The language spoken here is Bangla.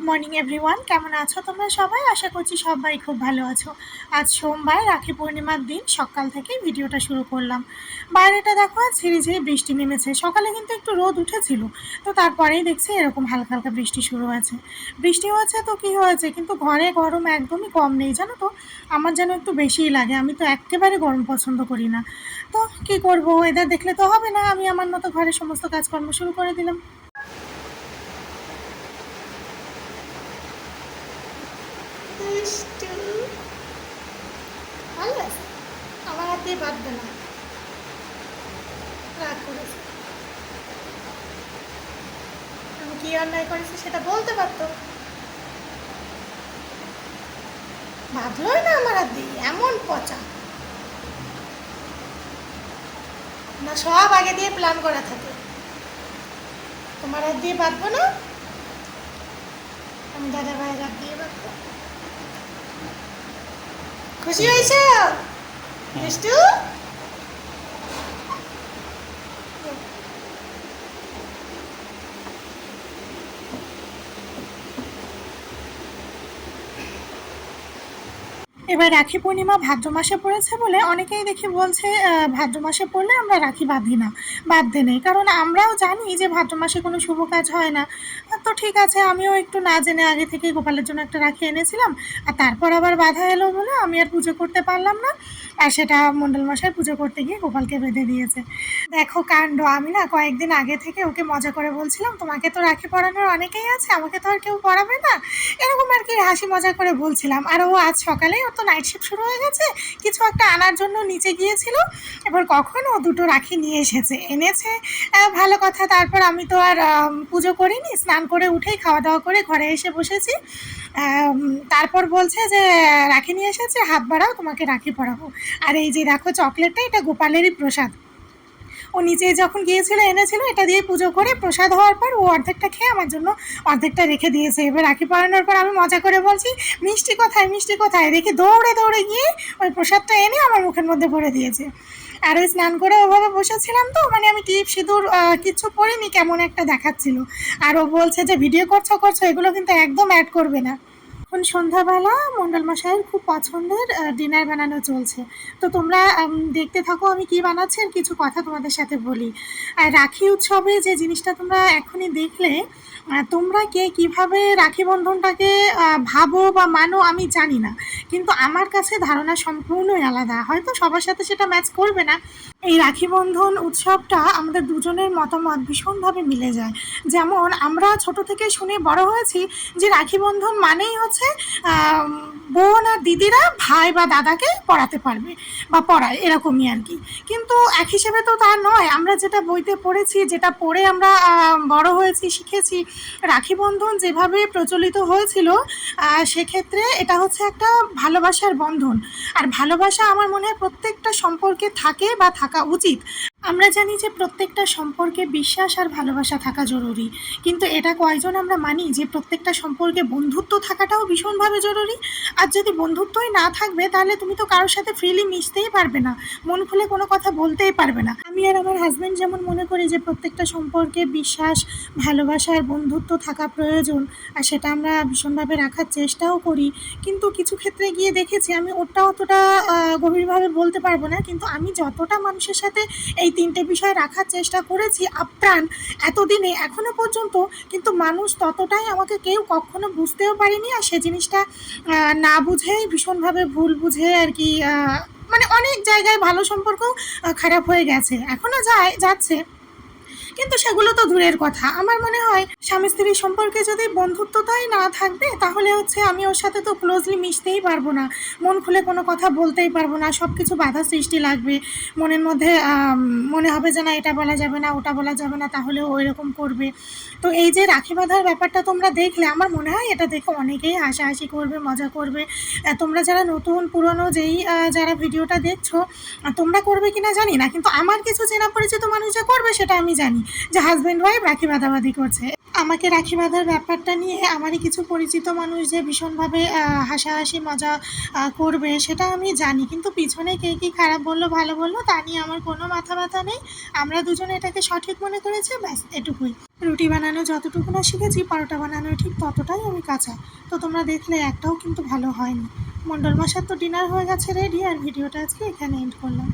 মর্নিং এভরিওয়ান, কেমন আছো তোমরা সবাই? আশা করছি সবাই খুব ভালো আছো। আজ সোমবার, রাখি পূর্ণিমার দিন। সকাল থেকেই ভিডিওটা শুরু করলাম। বাইরেটা দেখো, আজ ঝিরি ঝিরি বৃষ্টি নেমেছে। সকালে কিন্তু একটু রোদ উঠেছিল, তো তারপরেই দেখছি এরকম হালকা হালকা বৃষ্টি শুরু হয়েছে। বৃষ্টি হয়েছে তো কি হয়েছে, কিন্তু ঘরে গরম একদমই কম নেই, জানো তো। আমার যেন একটু বেশিই লাগে। আমি তো একেবারে গরম পছন্দ করি না। তো কি করবো, এদের দেখলে তো হবে না। আমি আমার মতো ঘরের সমস্ত কাজকর্ম শুরু করে দিলাম। দুষ্টু, ভালো আছে। আমার হাত দিয়ে বাঁধবে না, রাগ করেছে। আমি কি অন্যায় করেছি সেটা বলতে পারতো। বাঁধলোই না আমার হাত দিয়ে, এমন পচা। না, সব আগে দিয়ে প্ল্যান করা থাকে। তোমার হাত দিয়ে বাঁধবো না, আমি দাদা ভাইয়ের হাত দিয়ে বাঁধবো। খুশি হয়েছ দুষ্টু? এবার রাখি পূর্ণিমা ভাদ্র মাসে পড়েছে বলে অনেকেই দেখি বলছে ভাদ্র মাসে পড়লে আমরা রাখি বাঁধি না, বাঁধতে নেই। কারণ আমরাও জানি যে ভাদ্র মাসে কোনো শুভ কাজ হয় না। তো ঠিক আছে, আমিও একটু না জেনে আগে থেকেই গোপালের জন্য একটা রাখি এনেছিলাম। আর তারপর আবার বাধা এলো বলে আমি আর পুজো করতে পারলাম না। আর সেটা মণ্ডল মশাই পুজো করতে গিয়ে গোপালকে বেঁধে দিয়েছে। দেখো কাণ্ড, আমি না কয়েকদিন আগে থেকে ওকে মজা করে বলছিলাম, তোমাকে তো রাখি পরানোর অনেকেই আছে, আমাকে তো আর কেউ পরাবে না। এরকম আর কি হাসি মজা করে বলছিলাম। আর ও আজ সকালেই ওর তো নাইট শিফট শুরু হয়ে গেছে, কিছু একটা আনার জন্য নিচে গিয়েছিল। এবার কখন ও দুটো রাখি নিয়ে এনেছে। ভালো কথা। তারপর আমি তো আর পুজো করিনি, স্নান করে উঠেই খাওয়া দাওয়া করে ঘরে এসে বসেছি। তারপর বলছে যে রাখি নিয়ে এসেছে, হাত বাড়াও, তোমাকে রাখি পরাবো। আর এই যে দেখো চকলেটটা, এটা গোপালেরই প্রসাদ। ও নিচে যখন গিয়েছিল এনেছিল, এটা দিয়ে পুজো করে প্রসাদ হওয়ার পর ও অর্ধেকটা খেয়ে আমার জন্য অর্ধেকটা রেখে দিয়েছে। এবার রাখি পরানোর পর আমি মজা করে বলছি, মিষ্টি কোথায়, মিষ্টি কোথায়, রেখে দৌড়ে দৌড়ে গিয়ে ওই প্রসাদটা এনে আমার মুখের মধ্যে ভরে দিয়েছে। আর ওই স্নান করে ওভাবে বসেছিলাম, তো মানে আমি টিপ সিঁদুর কিচ্ছু পরিনি, কেমন একটা দেখাচ্ছিল। আর ও বলছে যে ভিডিও করছো করছো, এগুলো কিন্তু একদম অ্যাড করবে না। এখন সন্ধ্যাবেলা মণ্ডল মশাইয়ের খুব পছন্দের ডিনার বানানো চলছে। তো তোমরা দেখতে থাকো আমি কি বানাচ্ছি, আর কিছু কথা তোমাদের সাথে বলি। আর রাখি উৎসবে যে জিনিসটা তোমরা এখনই দেখলে, তোমরা কে কীভাবে রাখি বন্ধনটাকে ভাবো বা মানো আমি জানি না, কিন্তু আমার কাছে ধারণা সম্পূর্ণই আলাদা। হয়তো সবার সাথে সেটা ম্যাচ করবে না। এই রাখি বন্ধন উৎসবটা আমাদের দুজনের মতামত ভীষণভাবে মিলে যায়। যেমন আমরা ছোট থেকে শুনে বড় হয়েছি যে রাখি বন্ধন মানেই হচ্ছে বোন আর দিদিরা ভাই বা দাদাকে পড়াতে পারবে বা পড়ায়, এরকমই আর কি। কিন্তু এক হিসেবে তো তা নয়। আমরা যেটা বইতে পড়েছি, যেটা পড়ে আমরা বড় হয়েছি, শিখেছি, রাখি বন্ধন যেভাবে প্রচলিত হয়েছিল, সেক্ষেত্রে এটা হচ্ছে একটা ভালোবাসার বন্ধন। আর ভালোবাসা আমার মনে হয় প্রত্যেকটা সম্পর্কে থাকে বা থাকা উচিত। আমরা জানি যে প্রত্যেকটা সম্পর্কে বিশ্বাস আর ভালোবাসা থাকা জরুরি, কিন্তু এটা কয়জন আমরা মানি যে প্রত্যেকটা সম্পর্কে বন্ধুত্ব থাকাটাও ভীষণভাবে জরুরি? আর যদি বন্ধুত্বই না থাকবে, তাহলে তুমি তো কারোর সাথে ফ্রিলি মিশতেই পারবে না, মন খুলে কোনো কথা বলতেই পারবে না। আমি আর আমার হাজব্যান্ড যেমন মনে করি যে প্রত্যেকটা সম্পর্কে বিশ্বাস, ভালোবাসা আর বন্ধুত্ব থাকা প্রয়োজন, আর সেটা আমরা ভীষণভাবে রাখার চেষ্টাও করি। কিন্তু কিছু ক্ষেত্রে গিয়ে দেখেছি, আমি ওটা অতটা গভীরভাবে বলতে পারবো না, কিন্তু আমি যতটা মানুষের সাথে এই তিনটে বিষয় রাখার চেষ্টা করেছি আপ্রাণ এতদিনে এখনো পর্যন্ত, কিন্তু মানুষ ততটাই আমাকে কেউ কখনো বুঝতেও পারেনি। আর সে জিনিসটা না বুঝেই ভীষণভাবে ভুল বুঝে আর কি, মানে অনেক জায়গায় ভালো সম্পর্ক খারাপ হয়ে গেছে, এখনো যাচ্ছে। কিন্তু সেগুলো তো দূরের কথা। আমার মনে হয় স্বামী স্ত্রীর সম্পর্কে যদি বন্ধুত্বটাই না থাকবে, তাহলে হচ্ছে আমি ওর সাথে তো ক্লোজলি মিশতেই পারবো না, মন খুলে কোনো কথা বলতেই পারবো না, সব কিছু বাধা সৃষ্টি লাগবে। মনের মধ্যে মনে হবে যে না, এটা বলা যাবে না, ওটা বলা যাবে না, তাহলে ও এরকম করবে। তো এই যে রাখি বাঁধার ব্যাপারটা তোমরা দেখলে, আমার মনে হয় এটা দেখে অনেকেই হাসাহাসি করবে, মজা করবে। তোমরা যারা নতুন পুরনো যারা ভিডিওটা দেখছো, তোমরা করবে কিনা জানি না, কিন্তু আমার কিছু চেনা পরিচিত মানুষ যে করবে সেটা আমি জানি। যে হাজব্যান্ড ওয়াইফ রাখি বাঁধাবাঁধি করছে। আমাকে রাখি বাঁধার ব্যাপারটা নিয়ে আমারই কিছু পরিচিত মানুষ যে ভীষণভাবে হাসাহাসি মজা করবে সেটা আমি জানি, কিন্তু পিছনে কে কী খারাপ বললো ভালো বললো তা নিয়ে আমার কোনো মাথা ব্যথা নেই। আমরা দুজনে এটাকে সঠিক মনে করেছি, ব্যাস এটুকুই। রুটি বানানো যতটুকু না শিখেছি, পরোটা বানানো ঠিক ততটাই আমি কাঁচা। তো তোমরা দেখলে একটাও কিন্তু ভালো হয়নি। মণ্ডল মশার তো ডিনার হয়ে গেছে রেডি, আর ভিডিওটা আজকে এখানে এন্ড করলাম।